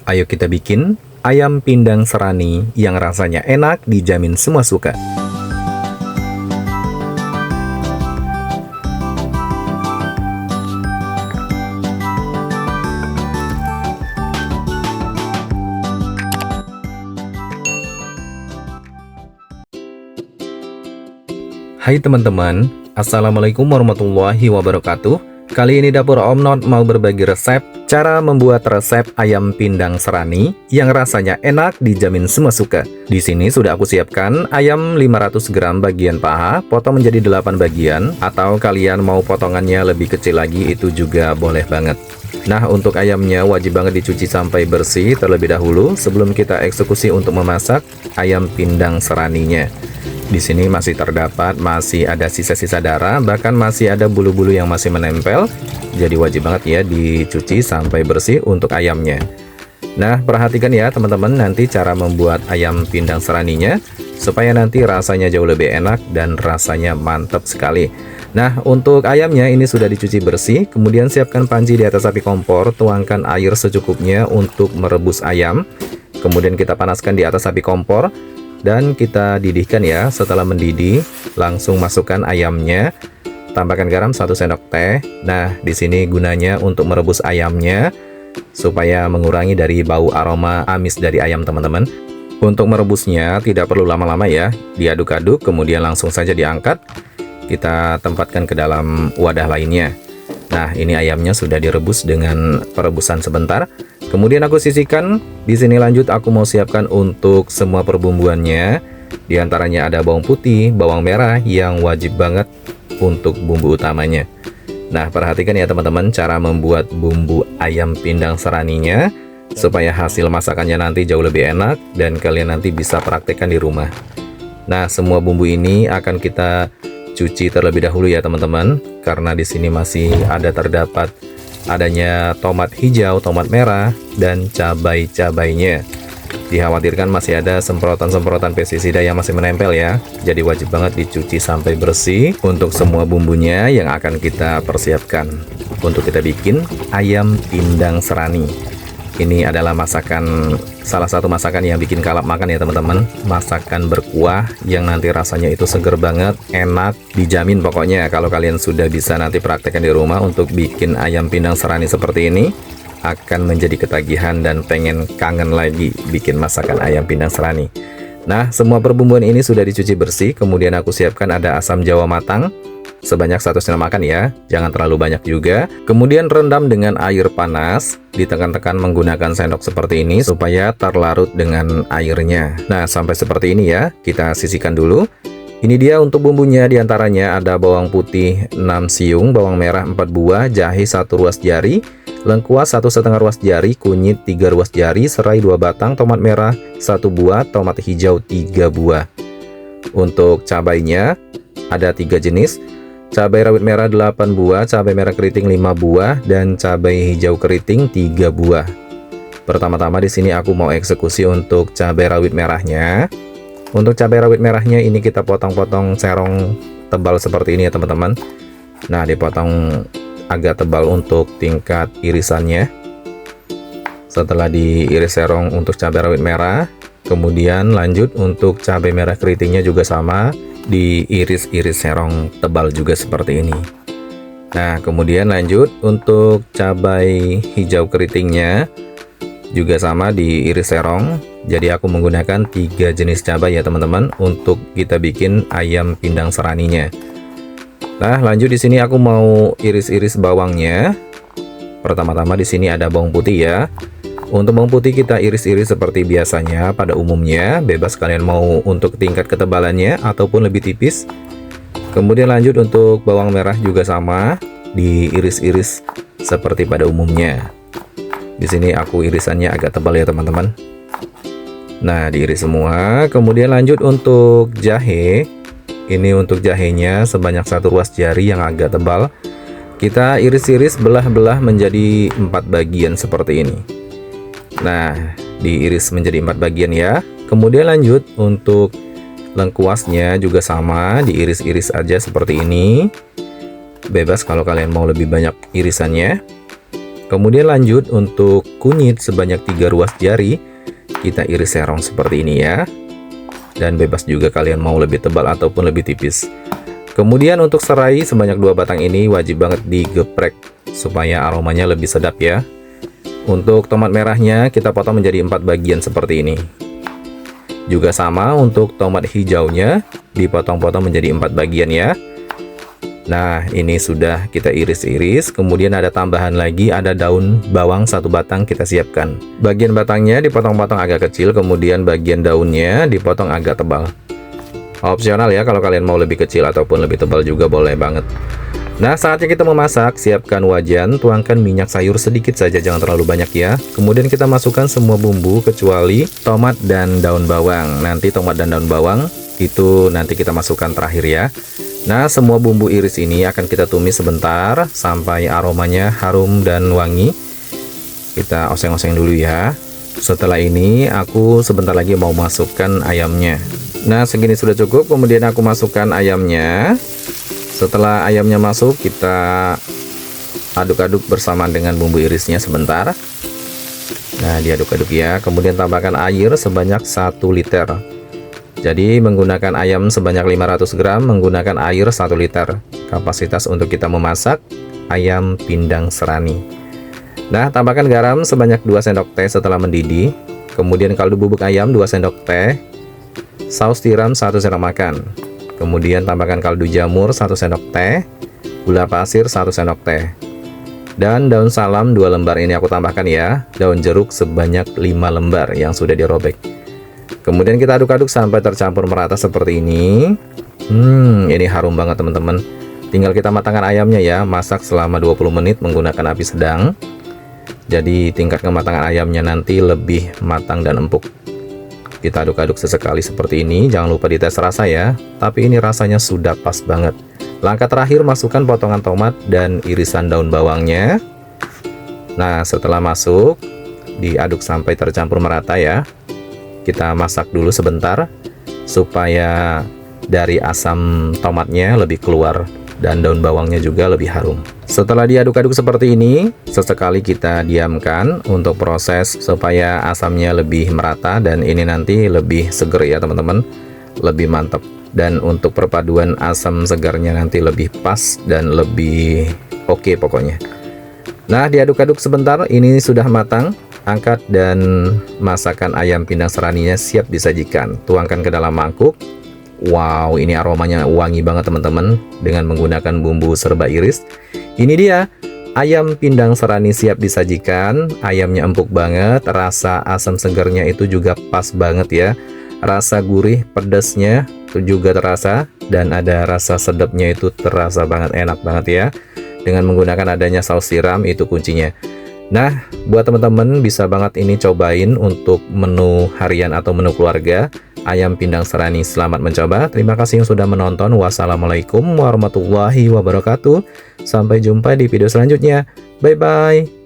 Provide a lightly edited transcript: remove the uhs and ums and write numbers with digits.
Ayo kita bikin ayam pindang serani yang rasanya enak, dijamin semua suka. Hai teman-teman, Assalamualaikum warahmatullahi wabarakatuh. Kali ini dapur Om Not mau berbagi resep cara membuat resep ayam pindang serani yang rasanya enak, dijamin semua suka. Di sini sudah aku siapkan ayam 500 gram bagian paha, potong menjadi 8 bagian, atau kalian mau potongannya lebih kecil lagi itu juga boleh banget. Nah, untuk ayamnya wajib banget dicuci sampai bersih terlebih dahulu sebelum kita eksekusi untuk memasak ayam pindang seraninya. Di sini masih ada sisa-sisa darah, bahkan masih ada bulu-bulu yang masih menempel. Jadi wajib banget ya dicuci sampai bersih untuk ayamnya. Nah, perhatikan ya teman-teman nanti cara membuat ayam pindang seraninya supaya nanti rasanya jauh lebih enak dan rasanya mantap sekali. Nah, untuk ayamnya ini sudah dicuci bersih, kemudian siapkan panci di atas api kompor, tuangkan air secukupnya untuk merebus ayam. Kemudian kita panaskan di atas api kompor dan kita didihkan ya. Setelah mendidih, langsung masukkan ayamnya. Tambahkan garam 1 sendok teh. Nah, di sini gunanya untuk merebus ayamnya supaya mengurangi dari bau aroma amis dari ayam, teman-teman. Untuk merebusnya tidak perlu lama-lama ya. Diaduk-aduk, kemudian langsung saja diangkat. Kita tempatkan ke dalam wadah lainnya. Nah, ini ayamnya sudah direbus dengan perebusan sebentar. Kemudian aku sisihkan. Di sini lanjut aku mau siapkan untuk semua perbumbuannya. Di antaranya ada bawang putih, bawang merah yang wajib banget untuk bumbu utamanya. Nah, perhatikan ya teman-teman cara membuat bumbu ayam pindang seraninya supaya hasil masakannya nanti jauh lebih enak dan kalian nanti bisa praktekkan di rumah. Nah, semua bumbu ini akan kita cuci terlebih dahulu ya teman-teman, karena di sini masih terdapat adanya tomat hijau, tomat merah, dan cabai-cabainya. Dikhawatirkan masih ada semprotan-semprotan pestisida yang masih menempel ya. Jadi wajib banget dicuci sampai bersih untuk semua bumbunya yang akan kita persiapkan untuk kita bikin ayam pindang serani. Ini adalah salah satu masakan yang bikin kalap makan ya teman-teman. Masakan berkuah yang nanti rasanya itu seger banget, enak, dijamin pokoknya. Kalau kalian sudah bisa nanti praktekkan di rumah untuk bikin ayam pindang serani seperti ini, akan menjadi ketagihan dan pengen kangen lagi bikin masakan ayam pindang serani. Nah, semua perbumbuan ini sudah dicuci bersih. Kemudian aku siapkan ada asam jawa matang sebanyak 1 sendok makan ya, jangan terlalu banyak juga. Kemudian rendam dengan air panas, ditekan-tekan menggunakan sendok seperti ini supaya terlarut dengan airnya. Nah, sampai seperti ini ya, kita sisihkan dulu. Ini dia untuk bumbunya, diantaranya ada bawang putih 6 siung, bawang merah 4 buah, jahe 1 ruas jari, lengkuas 1,5 ruas jari, kunyit 3 ruas jari, serai 2 batang, tomat merah 1 buah, tomat hijau 3 buah. Untuk cabainya ada 3 jenis. Cabai rawit merah 8 buah, cabai merah keriting 5 buah, dan cabai hijau keriting 3 buah. Pertama-tama di sini aku mau eksekusi untuk cabai rawit merahnya. Untuk cabai rawit merahnya ini kita potong-potong serong tebal seperti ini ya teman-teman. Nah, dipotong agak tebal untuk tingkat irisannya. Setelah diiris serong untuk cabai rawit merah, kemudian lanjut untuk cabai merah keritingnya juga sama, diiris-iris serong tebal juga seperti ini. Nah, kemudian lanjut untuk cabai hijau keritingnya juga sama, diiris serong. Jadi aku menggunakan 3 jenis cabai ya teman-teman untuk kita bikin ayam pindang seraninya. Nah, lanjut di sini aku mau iris-iris bawangnya. Pertama-tama di sini ada bawang putih ya. Untuk bawang putih kita iris-iris seperti biasanya pada umumnya, bebas kalian mau untuk tingkat ketebalannya ataupun lebih tipis. Kemudian lanjut untuk bawang merah juga sama, diiris-iris seperti pada umumnya. Di sini aku irisannya agak tebal ya teman-teman. Nah, diiris semua. Kemudian lanjut untuk jahe. Ini untuk jahenya sebanyak 1 ruas jari yang agak tebal. Kita iris-iris belah-belah menjadi 4 bagian seperti ini. Nah, diiris menjadi 4 bagian ya. Kemudian lanjut untuk lengkuasnya juga sama, diiris-iris aja seperti ini. Bebas kalau kalian mau lebih banyak irisannya. Kemudian lanjut untuk kunyit sebanyak 3 ruas jari, kita iris serong seperti ini ya. Dan bebas juga kalian mau lebih tebal ataupun lebih tipis. Kemudian untuk serai sebanyak 2 batang ini wajib banget digeprek supaya aromanya lebih sedap ya. Untuk tomat merahnya kita potong menjadi 4 bagian seperti ini. Juga sama untuk tomat hijaunya dipotong-potong menjadi 4 bagian ya. Nah, ini sudah kita iris-iris. Kemudian ada tambahan lagi, ada daun bawang 1 batang kita siapkan. Bagian batangnya dipotong-potong agak kecil, kemudian bagian daunnya dipotong agak tebal. Opsional ya, kalau kalian mau lebih kecil ataupun lebih tebal juga boleh banget. Nah, saatnya kita memasak. Siapkan wajan, tuangkan minyak sayur sedikit saja, jangan terlalu banyak ya. Kemudian kita masukkan semua bumbu kecuali tomat dan daun bawang. Nanti tomat dan daun bawang itu nanti kita masukkan terakhir ya. Nah, semua bumbu iris ini akan kita tumis sebentar sampai aromanya harum dan wangi. Kita oseng-oseng dulu ya. Setelah ini aku sebentar lagi mau masukkan ayamnya. Nah, segini sudah cukup. Kemudian aku masukkan ayamnya. Setelah ayamnya masuk, kita aduk-aduk bersamaan dengan bumbu irisnya sebentar. Nah, diaduk-aduk ya. Kemudian tambahkan air sebanyak 1 liter. Jadi menggunakan ayam sebanyak 500 gram, menggunakan air 1 liter. Kapasitas untuk kita memasak ayam pindang serani. Nah, tambahkan garam sebanyak 2 sendok teh setelah mendidih. Kemudian kaldu bubuk ayam 2 sendok teh. Saus tiram 1 sendok makan. Kemudian tambahkan kaldu jamur 1 sendok teh, gula pasir 1 sendok teh. Dan daun salam 2 lembar ini aku tambahkan ya. Daun jeruk sebanyak 5 lembar yang sudah dirobek. Kemudian kita aduk-aduk sampai tercampur merata seperti ini. Ini harum banget teman-teman. Tinggal kita matangkan ayamnya ya. Masak selama 20 menit menggunakan api sedang. Jadi tingkat kematangan ayamnya nanti lebih matang dan empuk. Kita aduk-aduk sesekali seperti ini. Jangan lupa dites rasa ya. Tapi ini rasanya sudah pas banget. Langkah terakhir, masukkan potongan tomat dan irisan daun bawangnya. Nah, setelah masuk, diaduk sampai tercampur merata ya. Kita masak dulu sebentar supaya dari asam tomatnya lebih keluar dan daun bawangnya juga lebih harum. Setelah diaduk-aduk seperti ini, sesekali kita diamkan untuk proses supaya asamnya lebih merata dan ini nanti lebih seger ya teman-teman, lebih mantap. Dan untuk perpaduan asam segarnya nanti lebih pas dan lebih oke pokoknya. Nah, diaduk-aduk sebentar, ini sudah matang. Angkat dan masakan ayam pindang seraninya siap disajikan. Tuangkan ke dalam mangkuk. Wow, ini aromanya wangi banget teman-teman dengan menggunakan bumbu serba iris. Ini dia, ayam pindang serani siap disajikan. Ayamnya empuk banget, rasa asam segarnya itu juga pas banget ya. Rasa gurih, pedasnya itu juga terasa, dan ada rasa sedapnya itu terasa banget, enak banget ya. Dengan menggunakan adanya saus tiram itu kuncinya. Nah, buat teman-teman bisa banget ini cobain untuk menu harian atau menu keluarga ayam pindang serani. Selamat mencoba. Terima kasih yang sudah menonton. Wassalamualaikum warahmatullahi wabarakatuh. Sampai jumpa di video selanjutnya. Bye bye.